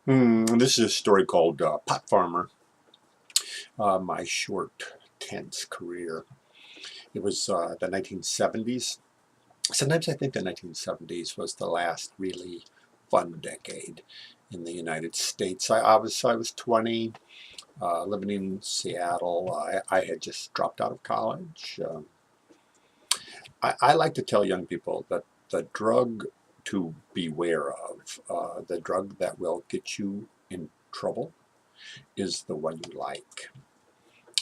This is a story called Pot Farmer, My Short Tense Career. It was the 1970s. Sometimes I think the 1970s was the last really fun decade in the United States. I was 20, living in Seattle. I had just dropped out of college. I like to tell young people that the drug to beware of, the drug that will get you in trouble, is the one you like.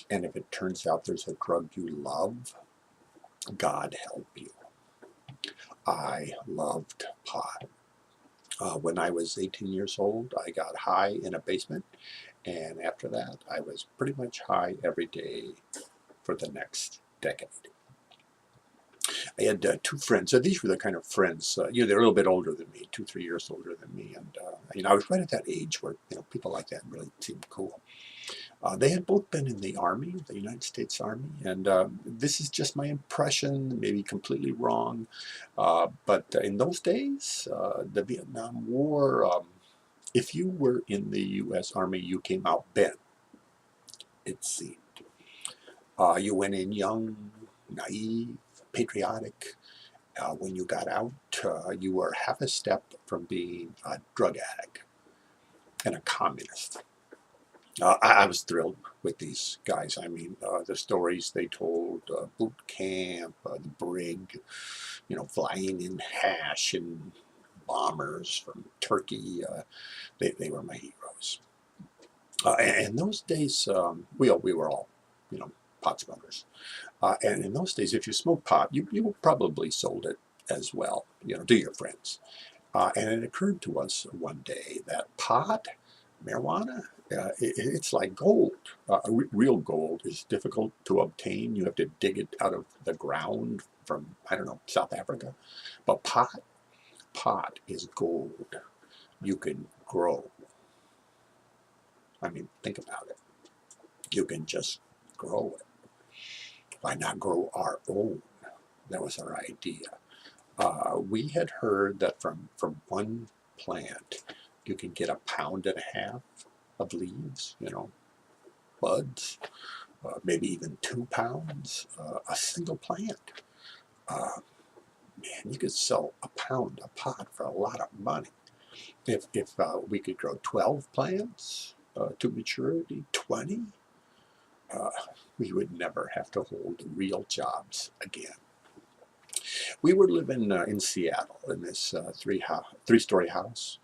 And if it turns out there's a drug you love, God help you. I loved pot. When I was 18 years old, I got high in a basement. And after that, I was pretty much high every day for the next decade. I had two friends. So these were the kind of friends, they're a little bit older than me, 2, 3 years older than me. And, I was right at that age where, people like that really seemed cool. They had both been in the Army, the United States Army, and this is just my impression, maybe completely wrong. But in those days, the Vietnam War, if you were in the U.S. Army, you came out bent, it seemed. You went in young, naive, patriotic. When you got out, you were half a step from being a drug addict and a communist. I was thrilled with these guys. I mean, the stories they told, boot camp, the brig, flying in hash and bombers from Turkey. They were my heroes. And in those days, we were all, pot smokers. And in those days, if you smoked pot, you probably sold it as well, to your friends. And it occurred to us one day that pot, marijuana, it's like gold. Real gold is difficult to obtain. You have to dig it out of the ground from, I don't know, South Africa. But pot is gold. You can grow. I mean, think about it. You can just grow it. Why not grow our own? That was our idea. We had heard that from one plant, you can get 1.5 pounds of leaves, buds, maybe even 2 pounds, a single plant. Uh, Man, you could sell a pound a pot for a lot of money. If we could grow 12 plants to maturity, 20, uh, we would never have to hold real jobs again. We were living in Seattle in this three-story house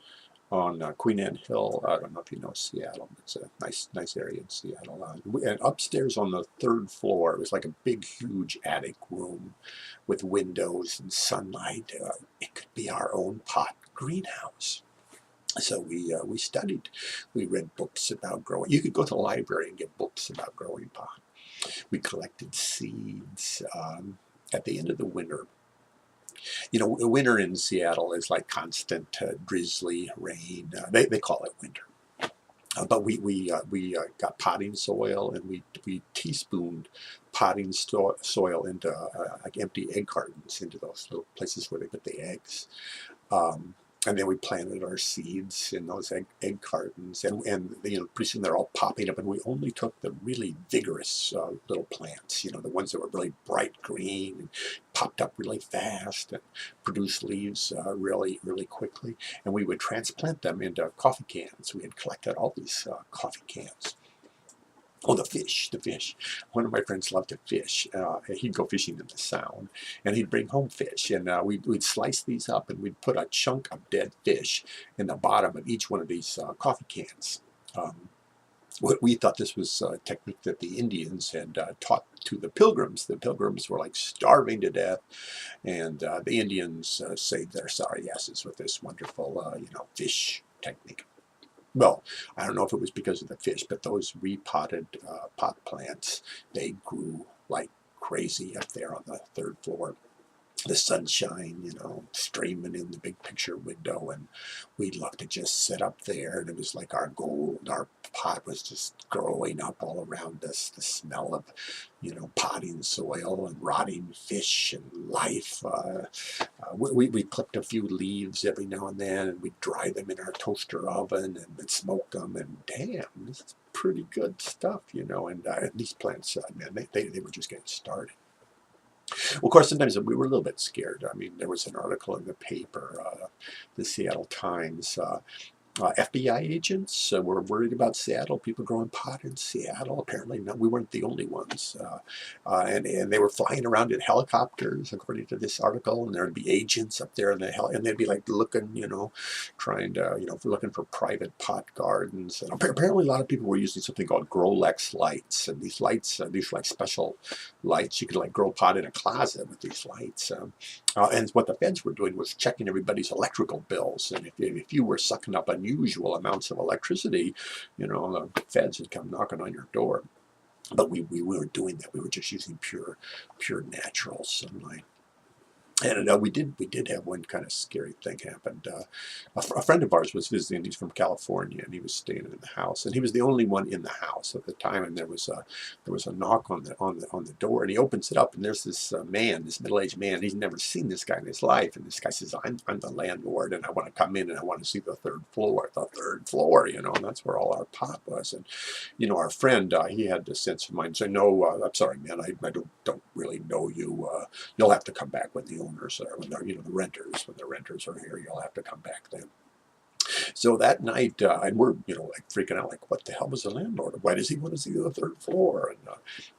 on Queen Anne Hill. I don't know if you know Seattle. It's a nice area in Seattle. And upstairs on the third floor, it was like a big, huge attic room with windows and sunlight. It could be our own pot greenhouse. So we studied. We read books about growing. You could go to the library and get books about growing pot. We collected seeds. At the end of the winter, winter in Seattle is like constant drizzly rain. They call it winter. But we got potting soil, and we teaspooned potting soil into like empty egg cartons, into those little places where they put the eggs. And then we planted our seeds in those egg cartons, and pretty soon they're all popping up. And we only took the really vigorous little plants, the ones that were really bright green and popped up really fast and produced leaves really quickly. And we would transplant them into coffee cans. We had collected all these coffee cans. Oh, the fish. One of my friends loved to fish. He'd go fishing in the Sound, and he'd bring home fish. And we'd slice these up, and we'd put a chunk of dead fish in the bottom of each one of these coffee cans. We thought this was a technique that the Indians had taught to the Pilgrims. The Pilgrims were like starving to death, and the Indians saved their sorry asses with this wonderful, fish technique. Well, I don't know if it was because of the fish, but those repotted pot plants, they grew like crazy up there on the third floor. the sunshine, streaming in the big picture window, and we'd love to just sit up there, and it was like our gold. Our pot was just growing up all around us. The smell of, potting soil and rotting fish and life. We clipped a few leaves every now and then, and we'd dry them in our toaster oven and we'd smoke them, and damn, this is pretty good stuff, and these plants, man, they were just getting started. Well, of course, sometimes we were a little bit scared. I mean, there was an article in the paper, the Seattle Times. FBI agents were worried about Seattle, people growing pot in Seattle. Apparently, we weren't the only ones. And they were flying around in helicopters, according to this article, and there'd be agents up there in the and they'd be like looking, trying to, looking for private pot gardens. And apparently, a lot of people were using something called Growlex lights, and these lights, these like special lights. You could like grow pot in a closet with these lights. And what the feds were doing was checking everybody's electrical bills. And if you were sucking up unusual amounts of electricity, the feds would come knocking on your door. But we weren't doing that. We were just using pure natural sunlight. And we did have one kind of scary thing happen. A friend of ours was visiting. He's from California, and he was staying in the house, and he was the only one in the house at the time. And there was a knock on the door, and he opens it up, and there's this man, this middle-aged man. He's never seen this guy in his life, and this guy says, "I'm the landlord, and I want to come in, and I want to see the third floor." The third floor, and that's where all our pot was. And our friend, he had the sense of mind, say, "No, I'm sorry, man, I don't really know you. You'll have to come back when the owners are, when the renters are here, you'll have to come back then." So that night, and we're, like freaking out, like, what the hell was the landlord? Why does he want to see the third floor? And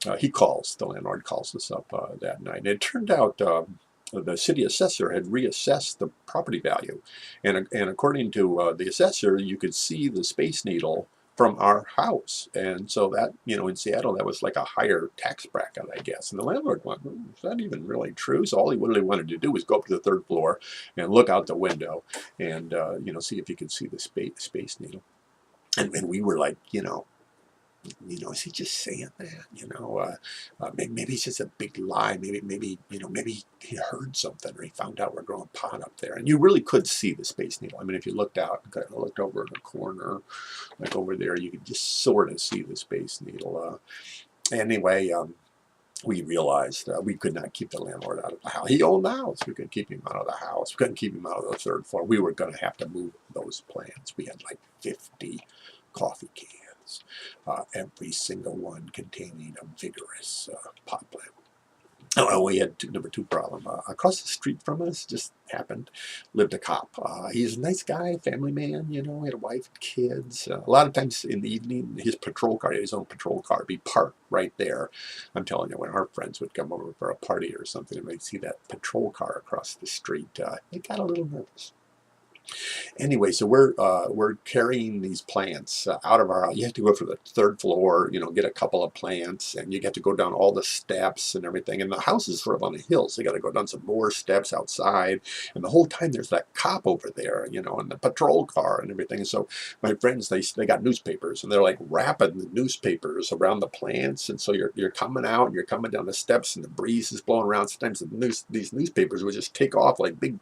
the landlord calls us up that night. And it turned out the city assessor had reassessed the property value. And according to the assessor, you could see the Space Needle from our house. And so that, in Seattle, that was like a higher tax bracket, I guess. And the landlord went, "Is that even really true?" So all he really wanted to do was go up to the third floor and look out the window and, see if he could see the Space Needle. And we were like, is he just saying that? Maybe it's just a big lie. Maybe he heard something, or he found out we're growing pot up there. And you really could see the Space Needle. I mean, if you looked out, kind of looked over in the corner, like over there, you could just sort of see the Space Needle. Anyway, we realized we could not keep the landlord out of the house. He owned the house. We couldn't keep him out of the house. We couldn't keep him out of the third floor. We were going to have to move those plants. We had like 50 coffee cans, every single one containing a vigorous pot plant. Oh, we had number two problem. Across the street from us, just happened, lived a cop. He's a nice guy, family man, he had a wife and kids. A lot of times in the evening, his own patrol car, be parked right there. I'm telling you, when our friends would come over for a party or something, and they'd see that patrol car across the street, they got a little nervous. Anyway, so we're carrying these plants out of our house. You have to go for the third floor, get a couple of plants, and you get to go down all the steps and everything. And the house is sort of on a hill, so you got to go down some more steps outside. And the whole time there's that cop over there, and the patrol car and everything. So my friends, they got newspapers, and they're like wrapping the newspapers around the plants. And so you're coming out, and you're coming down the steps, and the breeze is blowing around. Sometimes these newspapers would just take off like big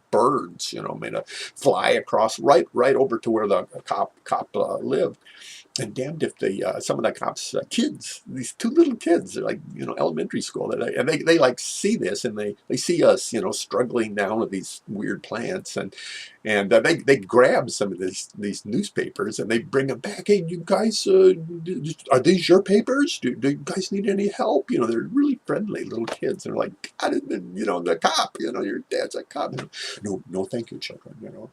birds, made of fly across right over to where the cop lived. And damned if some of the cops' kids, these two little kids, they're like elementary school, and they like see this, and they see us struggling down with these weird plants, and they grab some of these newspapers, and they bring them back. "Hey, you guys, are these your papers? Do you guys need any help?" They're really friendly little kids, and they're like, "God, the cop, your dad's a cop." No, thank you, children.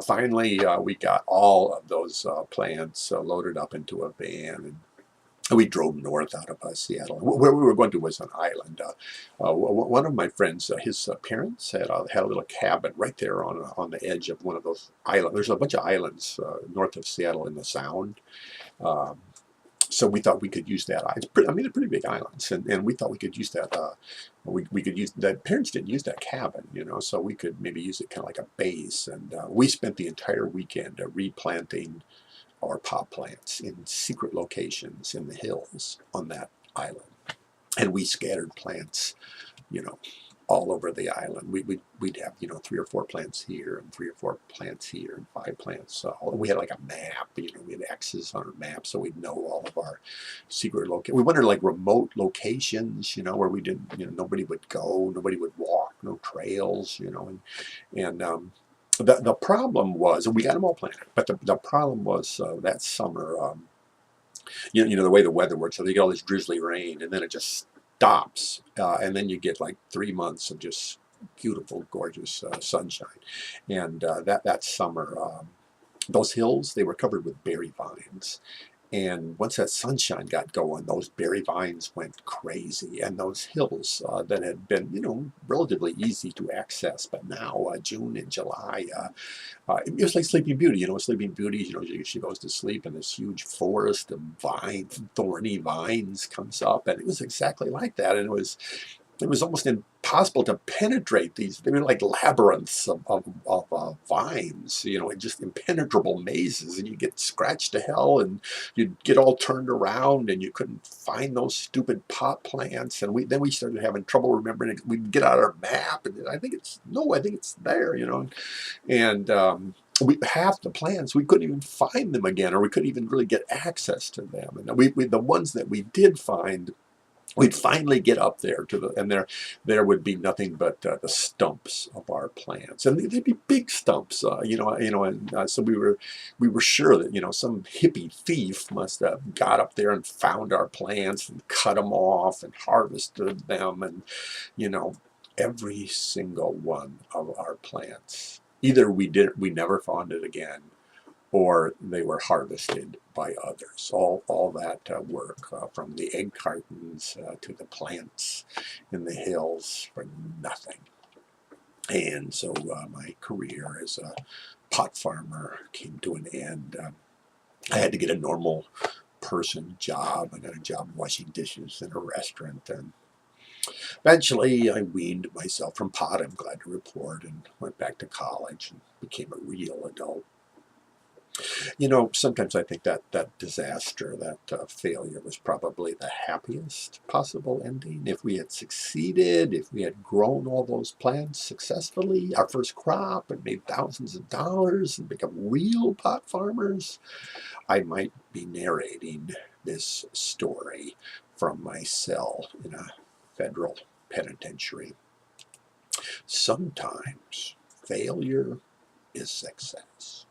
Finally, we got all of those plants loaded up into a van, and we drove north out of Seattle. Where we were going to was an island. One of my friends, his parents had a little cabin right there on the edge of one of those islands. There's a bunch of islands north of Seattle in the Sound. Um, so we thought we could use that. They're pretty big islands, and we thought we could use that. We could use the parents didn't use that cabin, so we could maybe use it kind of like a base. And we spent the entire weekend replanting our pot plants in secret locations in the hills on that island, and we scattered plants, you know, all over the island. We'd have, 3 or 4 plants here and 3 or 4 plants here and 5 plants. We had like a map, we had X's on our map so we'd know all of our secret locations. We wanted like remote locations, where we didn't, nobody would go, nobody would walk, no trails, the problem was, and we got them all planted, but the problem was that summer, the way the weather works, so you get all this drizzly rain, and then it just stops, and then you get like 3 months of just beautiful, gorgeous sunshine. And that summer, those hills, they were covered with berry vines. And once that sunshine got going, those berry vines went crazy. And those hills that had been, relatively easy to access, but now June and July, it was like Sleeping Beauty. Sleeping Beauty, she goes to sleep and this huge forest of vines, thorny vines comes up. And it was exactly like that. And it was almost impossible to penetrate these. They were like labyrinths of vines, just impenetrable mazes, and you get scratched to hell, and you'd get all turned around, and you couldn't find those stupid pot plants. And then we started having trouble remembering it. We'd get out our map, and I think it's there, and half the plants we couldn't even find them again, or we couldn't even really get access to them. And the ones that we did find, we'd finally get up there and there would be nothing but the stumps of our plants, and they'd be big stumps, and so we were sure that some hippie thief must have got up there and found our plants and cut them off and harvested them, and every single one of our plants, either we never found it again, or they were harvested by others. All that work, from the egg cartons to the plants in the hills, for nothing. And so my career as a pot farmer came to an end. I had to get a normal person job. I got a job washing dishes in a restaurant, and eventually I weaned myself from pot, I'm glad to report, and went back to college and became a real adult. Sometimes I think that disaster, that failure, was probably the happiest possible ending. If we had succeeded, if we had grown all those plants successfully, our first crop, and made thousands of dollars and become real pot farmers, I might be narrating this story from my cell in a federal penitentiary. Sometimes failure is success.